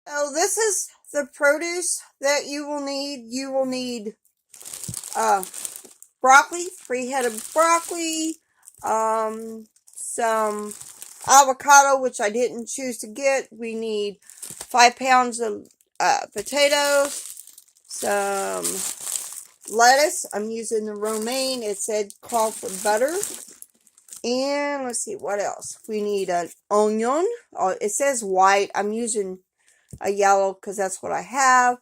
So this is the produce that you will need. You will need broccoli, 3 head of broccoli, some avocado, which I didn't choose to get. We need 5 pounds of potatoes, some lettuce. I'm using the romaine. It said call for butter. And let's see what else. We need an onion. Oh, it says white. I'm using a yellow because that's what I have.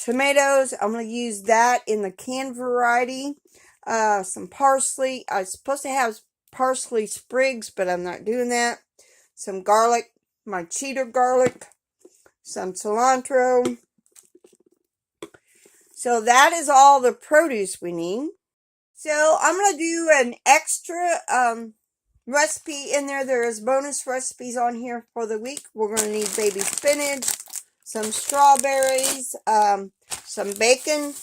Tomatoes. I'm going to use that in the canned variety. Some parsley. I was supposed to have parsley sprigs, but I'm not doing that. Some garlic. My cheddar garlic. Some cilantro. So that is all the produce we need. So I'm going to do an extra recipe in there. There is bonus recipes on here for the week. We're going to need baby spinach, some strawberries, some bacon,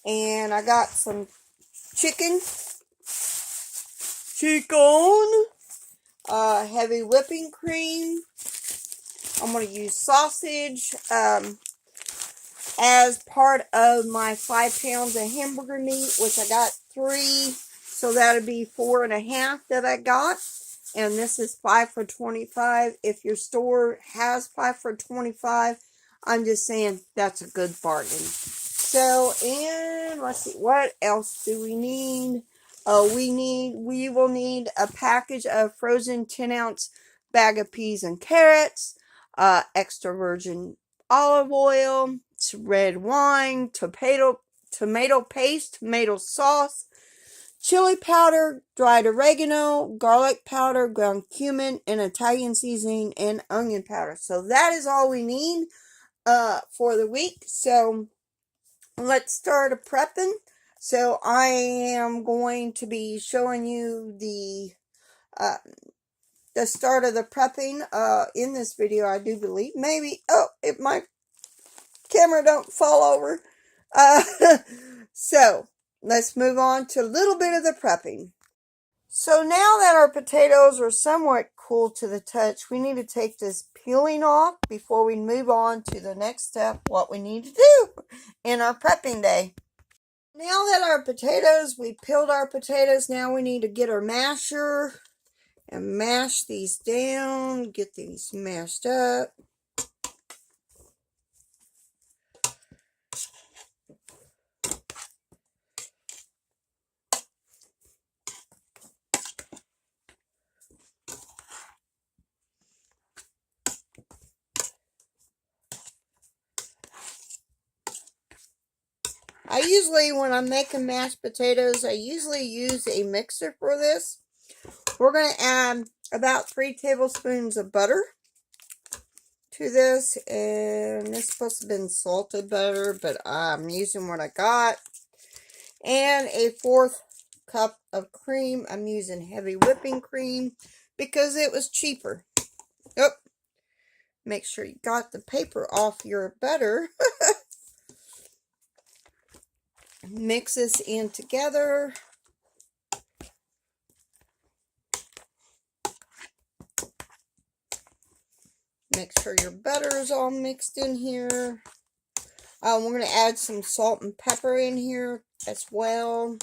and I got some chicken, heavy whipping cream. I'm going to use sausage as part of my 5 pounds of hamburger meat, which I got 3, so that'll be 4.5 that I got. And this is 5 for $25. If your store has 5 for $25, I'm just saying that's a good bargain. So, and let's see, what else do we need? We will need a package of frozen 10-ounce bag of peas and carrots, extra virgin olive oil, red wine, tomato paste, tomato sauce, chili powder, dried oregano, garlic powder, ground cumin, and Italian seasoning, and onion powder. So that is all we need for the week. So let's start prepping. So I am going to be showing you the start of the prepping in this video, I do believe. Maybe, if my camera don't fall over. So let's move on to a little bit of the prepping. So now that our potatoes are somewhat cool to the touch, we need to take this peeling off before we move on to the next step, what we need to do in our prepping day. Now that we peeled our potatoes, now we need to get our masher and mash these down, get these mashed up. When I'm making mashed potatoes, I usually use a mixer for this. We're going to add about 3 tablespoons of butter to this, and it's supposed to have been salted butter, but I'm using what I got. And a 1/4 cup of cream. I'm using heavy whipping cream because it was cheaper. Oh, make sure you got the paper off your butter. Mix this in together. Make sure your butter is all mixed in here. We're going to add some salt and pepper in here as well.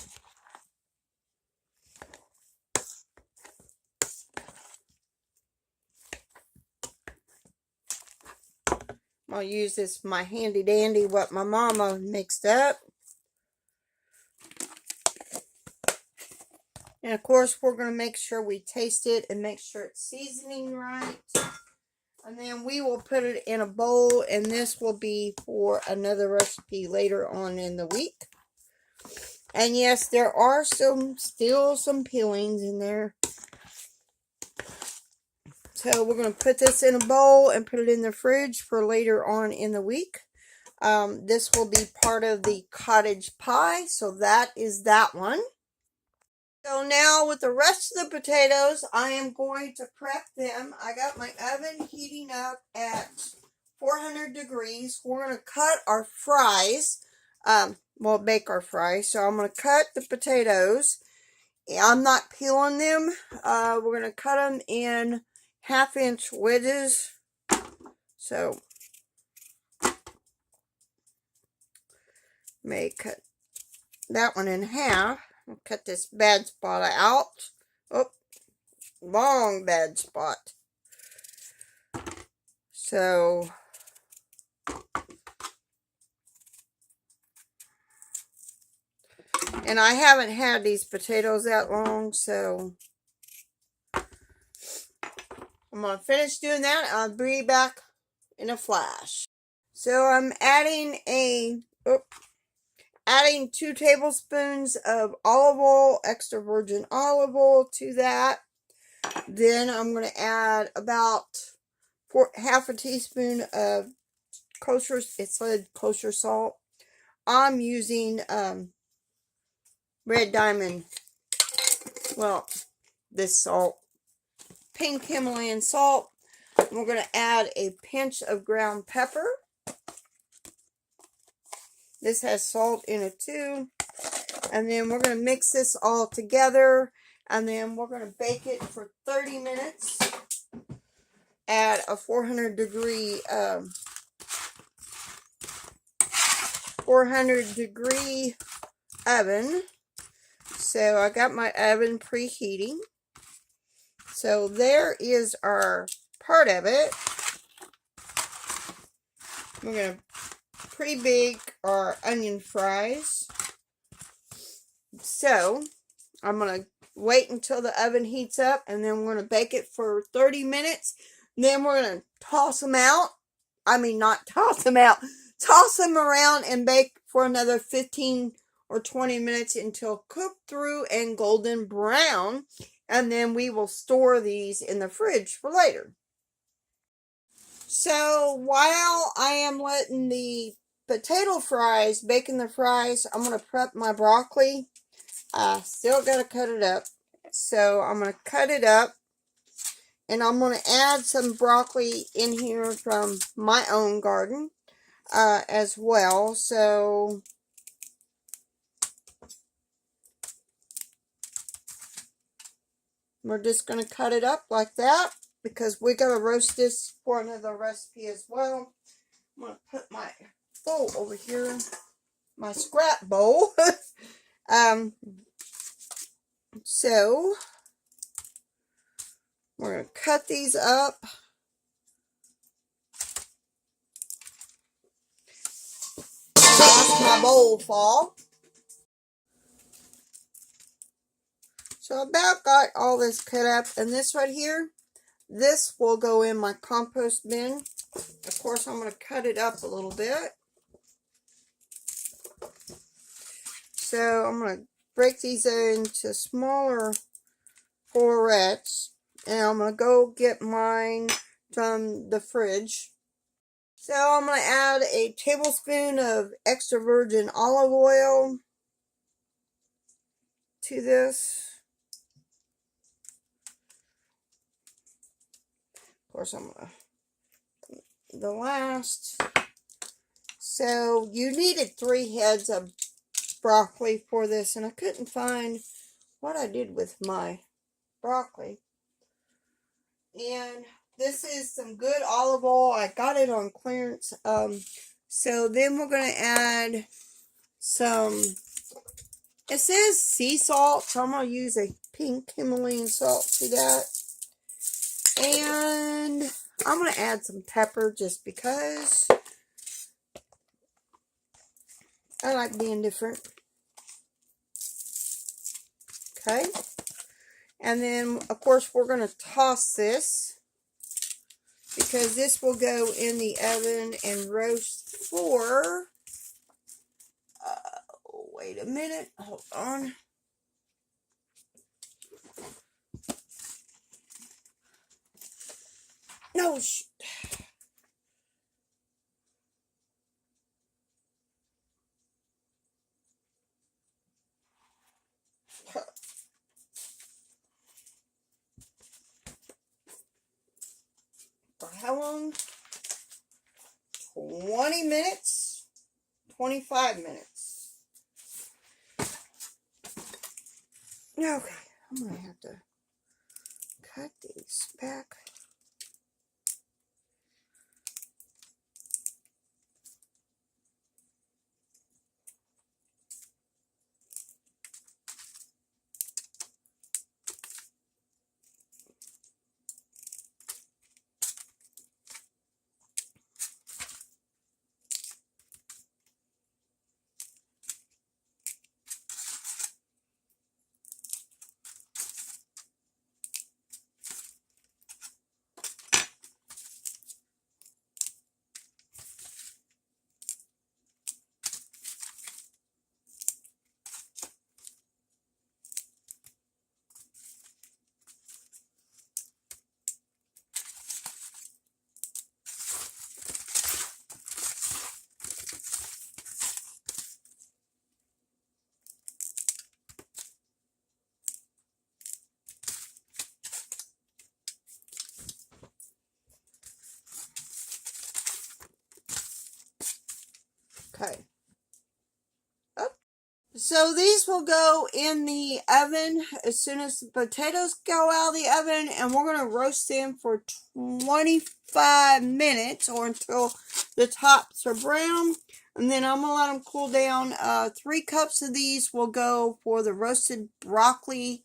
I'll use this, my handy dandy, what my mama mixed up. And of course, we're going to make sure we taste it and make sure it's seasoning right. And then we will put it in a bowl, and this will be for another recipe later on in the week. And yes, there are still some peelings in there. So we're going to put this in a bowl and put it in the fridge for later on in the week. This will be part of the cottage pie, so that is that one. So now with the rest of the potatoes, I am going to prep them. I got my oven heating up at 400 degrees. We're going to cut our fries. We'll bake our fries. So I'm going to cut the potatoes. I'm not peeling them. We're going to cut them in 1/2 inch wedges. So, may cut that one in half. I'll cut this bad spot out. Oh, long bad spot. So, and I haven't had these potatoes that long, so I'm going to finish doing that. I'll be back in a flash. So I'm adding adding 2 tablespoons of olive oil, extra virgin olive oil to that. Then I'm going to add about half a teaspoon of kosher, it said kosher salt. I'm using Red Diamond, well, this salt, pink Himalayan salt. We're going to add a pinch of ground pepper. This has salt in it too. And then we're going to mix this all together. And then we're going to bake it for 30 minutes at a 400 degree oven. So I got my oven preheating. So there is our part of it. We're going to pre-bake our onion fries. So I'm going to wait until the oven heats up, and then we're going to bake it for 30 minutes. Then we're going to toss them out. I mean, not toss them out. Toss them around and bake for another 15 or 20 minutes until cooked through and golden brown. And then we will store these in the fridge for later. So while I am letting the potato fries, baking the fries, I'm going to prep my broccoli. I still got to cut it up. So I'm going to cut it up. And I'm going to add some broccoli in here from my own garden as well. So we're just going to cut it up like that, because we're going to roast this for another recipe as well. I'm going to put my bowl over here, my scrap bowl. So we're going to cut these up. Watch my bowl fall. So I about got all this cut up, and this right here, this will go in my compost bin. Of course, I'm going to cut it up a little bit. So I'm going to break these into smaller florets, and I'm going to go get mine from the fridge. So I'm going to add a tablespoon of extra virgin olive oil to this. Of course, I'm going to the last. So you needed 3 heads of broccoli for this, and I couldn't find what I did with my broccoli. And this is some good olive oil. I got it on clearance. So then we're going to add some, it says sea salt, so I'm going to use a pink Himalayan salt to that. And I'm going to add some pepper just because I like being different. Okay. And then, of course, we're going to toss this, because this will go in the oven and roast for, wait a minute, hold on. No, for how long? 20 minutes, 25 minutes. Okay, I'm going to have to cut these back. Okay. So these will go in the oven as soon as the potatoes go out of the oven, and we're going to roast them for 25 minutes or until the tops are brown. And then I'm going to let them cool down. 3 cups of these will go for the roasted broccoli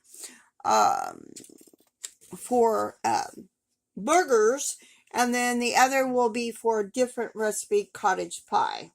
for burgers, and then the other will be for a different recipe, cottage pie.